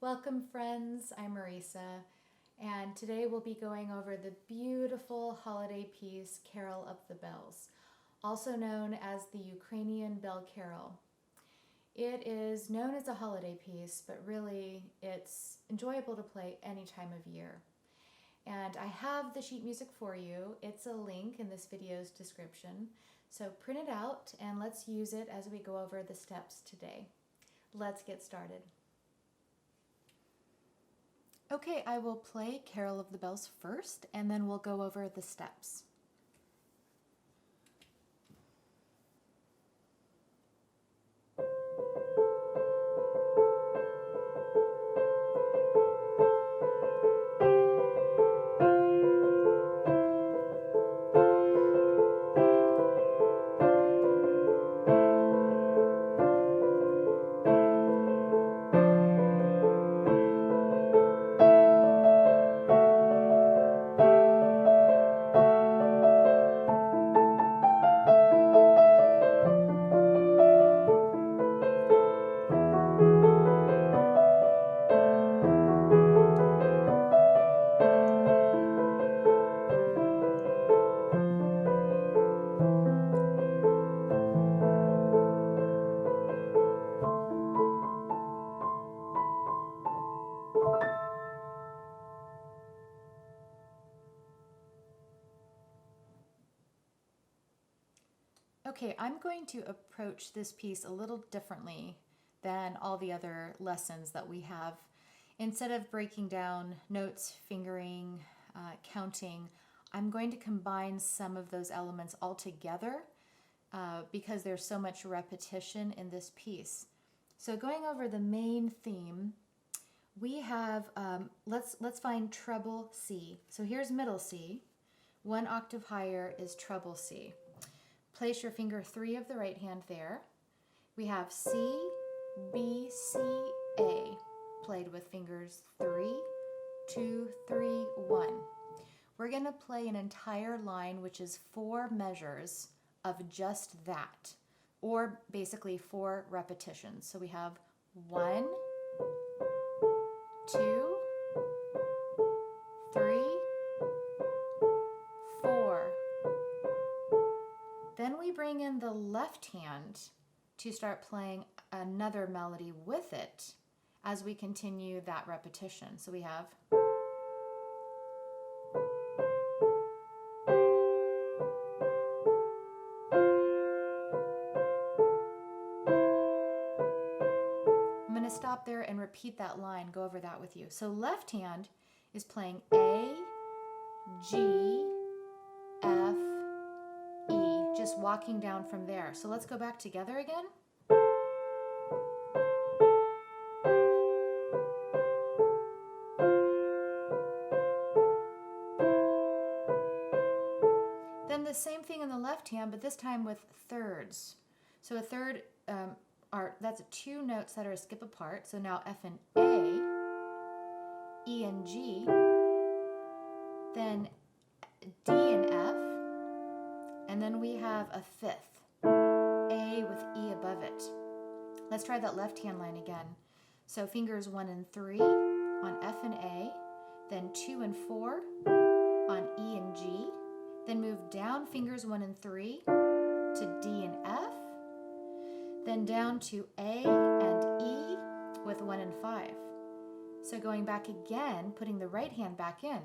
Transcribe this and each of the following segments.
Welcome friends, I'm Marisa, and today we'll be going over the beautiful holiday piece, Carol of the Bells, also known as the Ukrainian Bell Carol. It is known as a holiday piece, but really it's enjoyable to play any time of year. And I have the sheet music for you. It's a link in this video's description, so print it out and let's use it as we go over the steps today. Let's get started. Okay, I will play Carol of the Bells first, and then we'll go over the steps. Okay, I'm going to approach this piece a little differently than all the other lessons that we have. Instead of breaking down notes, fingering, counting, I'm going to combine some of those elements all together because there's so much repetition in this piece. So going over the main theme, we have, let's find treble C. So here's middle C. One octave higher is treble C. Place your finger 3 of the right hand there. We have C, B, C, A, played with fingers 3, 2, 3, 1. We're going to play an entire line, which is 4 measures of just that, or basically 4 repetitions. So we have 1, 2, 3, 4. Then we bring in the left hand to start playing another melody with it as we continue that repetition. So we have I'm going to stop there and repeat that line, go over that with you. So left hand is playing A, G, F, E, just walking down from there. So let's go back together again. Then the same thing in the left hand, but this time with thirds. So a third, that's 2 notes that are a skip apart. So now F and A, E and G, then D and F, and then we have a 5th, A with E above it. Let's try that left hand line again. So fingers 1 and 3 on F and A, then 2 and 4 on E and G, then move down fingers 1 and 3 to D and F, then down to A and E with 1 and 5. So going back again, putting the right hand back in.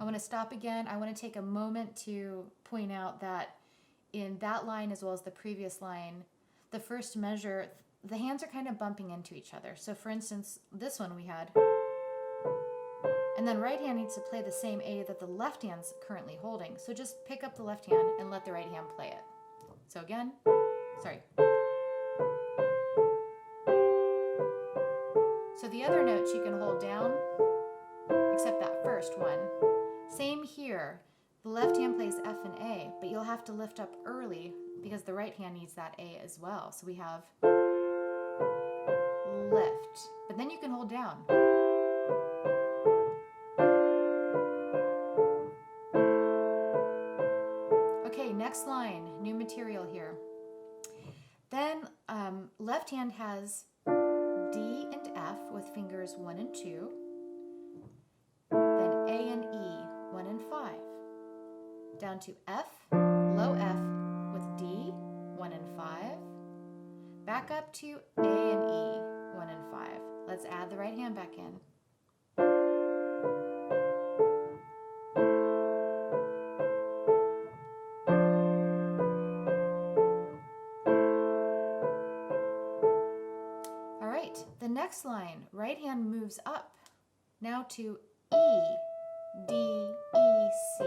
I want to stop again. I want to take a moment to point out that in that line as well as the previous line, the first measure, the hands are kind of bumping into each other. So for instance, this one we had, and then right hand needs to play the same A that the left hand's currently holding. So just pick up the left hand and let the right hand play it. So again, sorry. So the other notes you can hold down, except that first one. Same here. The left hand plays F and A, but you'll have to lift up early because the right hand needs that A as well. So we have lift, but then you can hold down. next line, new material here. Then left hand has D and F with fingers 1 and 2. Then A and E, 1 and 5. Down to F, low F with D, 1 and 5. Back up to A and E, 1 and 5. Let's add the right hand back in. All right, the next line, right hand moves up now to E, D, E, C.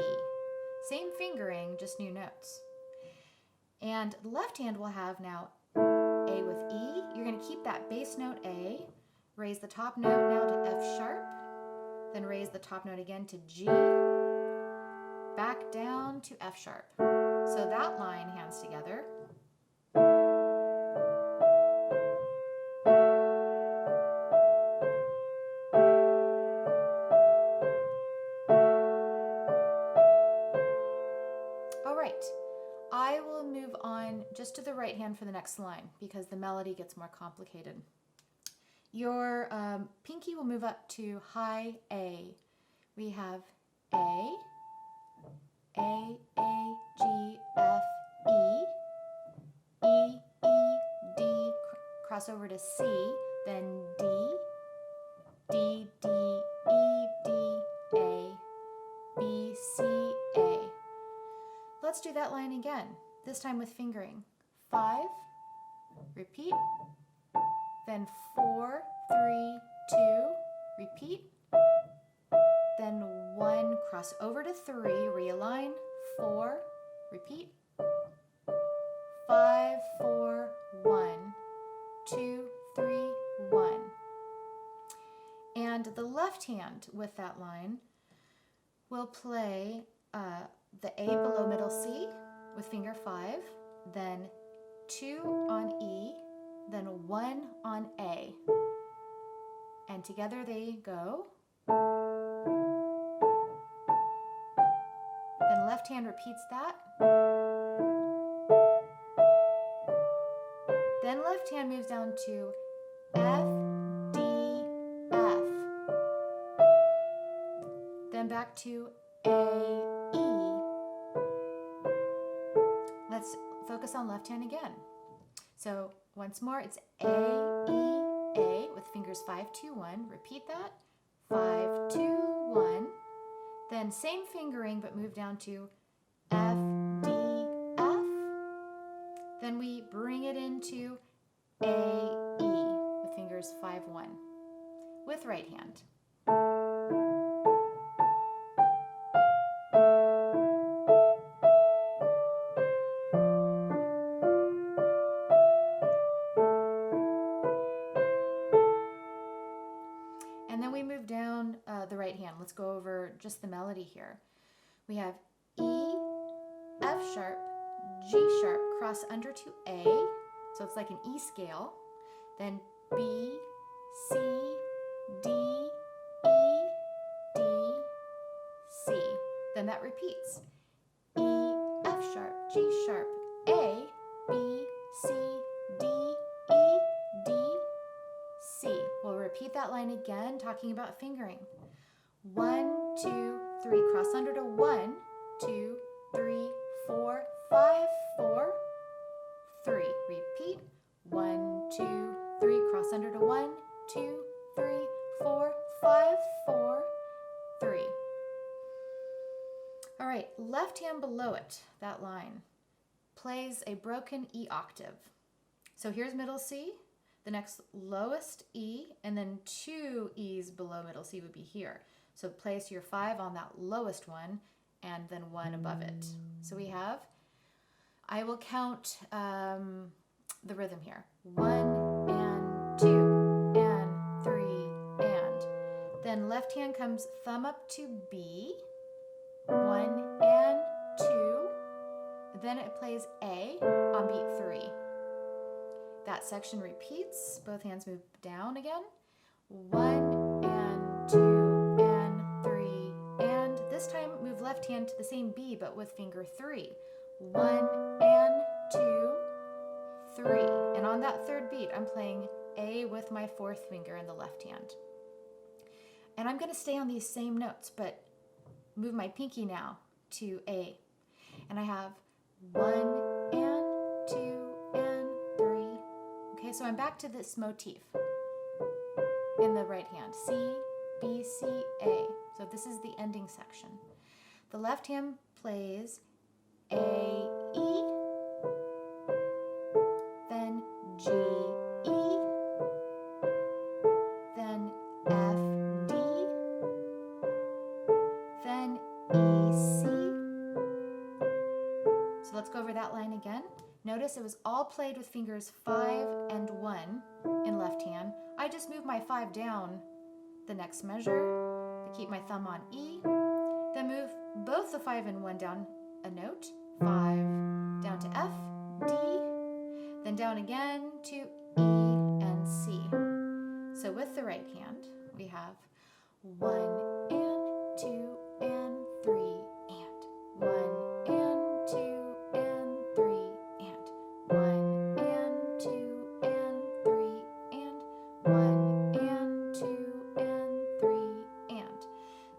Same fingering, just new notes. And the left hand will have now A with E. You're going to keep that bass note A, raise the top note now to F sharp, then raise the top note again to G, back down to F sharp. So that line, hands together. I will move on just to the right hand for the next line because the melody gets more complicated. Your pinky will move up to high A. We have A, G, F, E, E, E, D, cross over to C, then D, D, D, E, D, A, B, C, A. Let's do that line again, this time with fingering. 5, repeat, then 4, 3, 2, repeat, then 1, cross over to 3, realign, 4, repeat, 5, 4, 1, 2, 3, 1. And the left hand with that line will play the A below middle C with finger 5, then 2 on E, then 1 on A. And together they go. Then left hand repeats that. Then left hand moves down to F, D, F. Then back to A, E. Let's focus on left hand again. So once more, it's A, E, A with fingers 5, 2, 1. Repeat that. 5, 2, 1. Then same fingering, but move down to F, D, F. Then we bring it into A, E with fingers 5, 1 with right hand. And then we move down the right hand. Let's go over just the melody here. We have E, F sharp, G sharp, cross under to A. So it's like an E scale. Then B, C, D, E, D, C. Then that repeats. E, F sharp, G sharp, A, B, C, D, E, D, C. We'll repeat that line again, talking about fingering. 1, 2, 3, cross under to 1, 2, 3, 4, 5, 4, 3. Repeat. 1, 2, 3, cross under to 1, 2, 3, 4, 5, 4, 3. All right, left hand below it, that line, plays a broken E octave. So here's middle C, the next lowest E, and then 2 E's below middle C would be here. So place your 5 on that lowest one, and then 1 above it. So we have, I will count the rhythm here. 1 and 2 and 3 and. Then left hand comes thumb up to B, 1 and 2. Then it plays A on beat 3. That section repeats. Both hands move down again. 1 and 2 and 3 and. This time move left hand to the same B but with finger 3. 1 and 2, 3. And on that third beat, I'm playing A with my fourth finger in the left hand. And I'm going to stay on these same notes, but move my pinky now to A. And I have 1 and 2 and 3. Okay, so I'm back to this motif in the right hand. C, B, C, A. So this is the ending section. The left hand plays A, E, then G, E, then F, D, then E, C. So let's go over that line again. Notice it was all played with fingers 5 and 1 in left hand. I just move my 5 down the next measure to keep my thumb on E, then move both the 5 and 1 down a note, 5 down to F, D, then down again to E and C. So with the right hand, we have 1 and 2 and 3 and 1 and 2 and 3 and 1 and 2 and 3 and 1 and 2 and 3 and.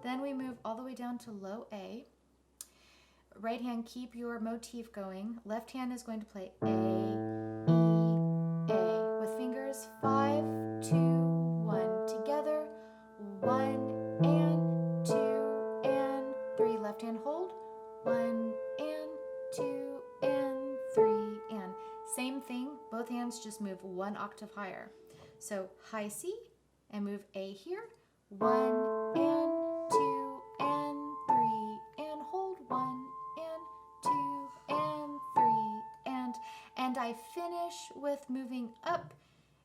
Then we move all the way down to low A. Right hand, keep your motif going. Left hand is going to play A, E, A with fingers 5, 2, 1 together. 1 and 2 and 3. Left hand hold. 1 and 2 and 3 and. Same thing, both hands just move 1 octave higher. So high C and move A here. 1 and 2 and 3 and hold 1 and 2 and 3 and I finish with moving up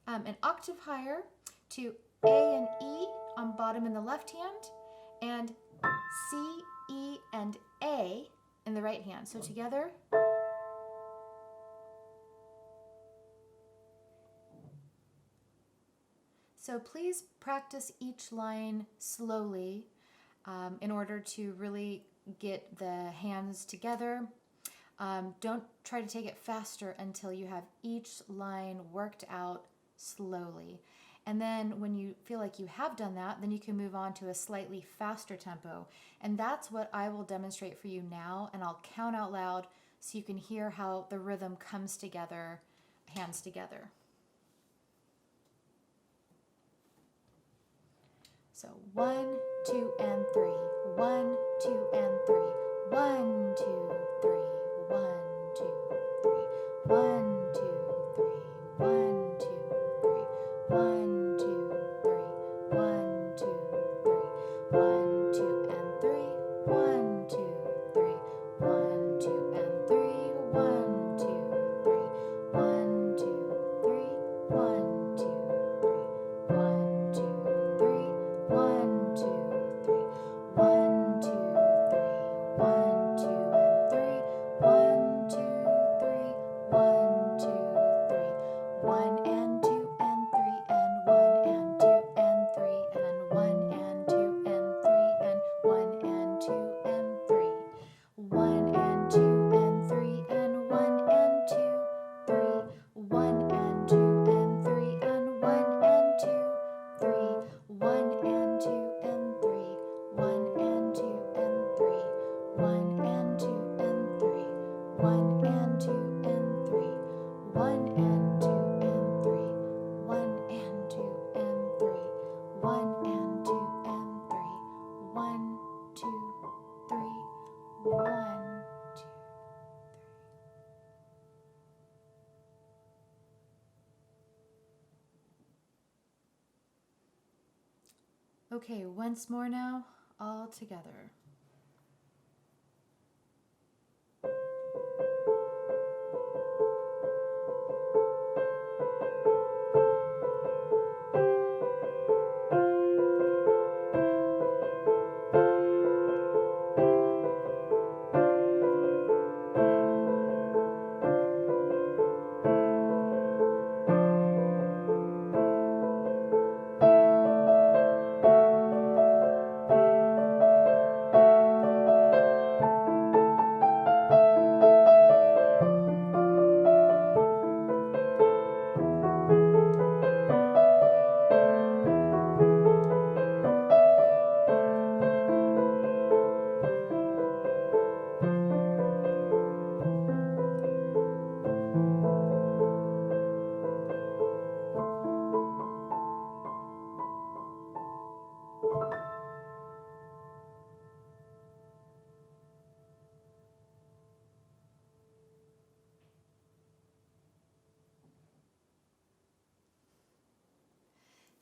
an octave higher to A and E on bottom in the left hand and C, E, and A in the right hand. So together. So please practice each line slowly in order to really get the hands together. Don't try to take it faster until you have each line worked out slowly. And then when you feel like you have done that, then you can move on to a slightly faster tempo. And that's what I will demonstrate for you now, and I'll count out loud so you can hear how the rhythm comes together, hands together. So 1, 2, and 3. 1, 2, and 3. 1, 2, 3. 1, 2, 3. 1, 2, 3. 1, 2, 3. 1, 2, 3. 1, 2, 3. 1, 2, and 3. 1, 2, 3. 1, 2, and 3. 1, 2, 3. 1, 2, 3. 1, 2, 3. 1, 2, 3. 1, 2, 3. 1, 2, 3. 1, 2, and 3. 1, 2, 3. 1, 2, 3. 1 and 2 and 3 and 1 and 2 and 3 and 1 and 2 and 3 and 1 and 2 and 3. 1 and 2 and 3 and 1 and 2, 3. 1 and 2 and 3 and 1 and 2, 3. 1 and 2 and 3. 1 and 2 and 3. 1 and 2 and 3. 1 and 2 and 3. 1 and 2 and 3. 1 and 2 and 3. 1 and 2 and 3. 1, 2, 3. 1, 2. Okay, once more now, all together.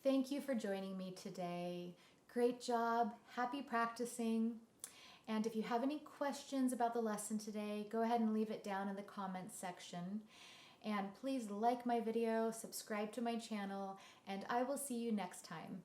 Thank you for joining me today. Great job. Happy practicing. And if you have any questions about the lesson today, go ahead and leave it down in the comments section. And please like my video, subscribe to my channel, and I will see you next time.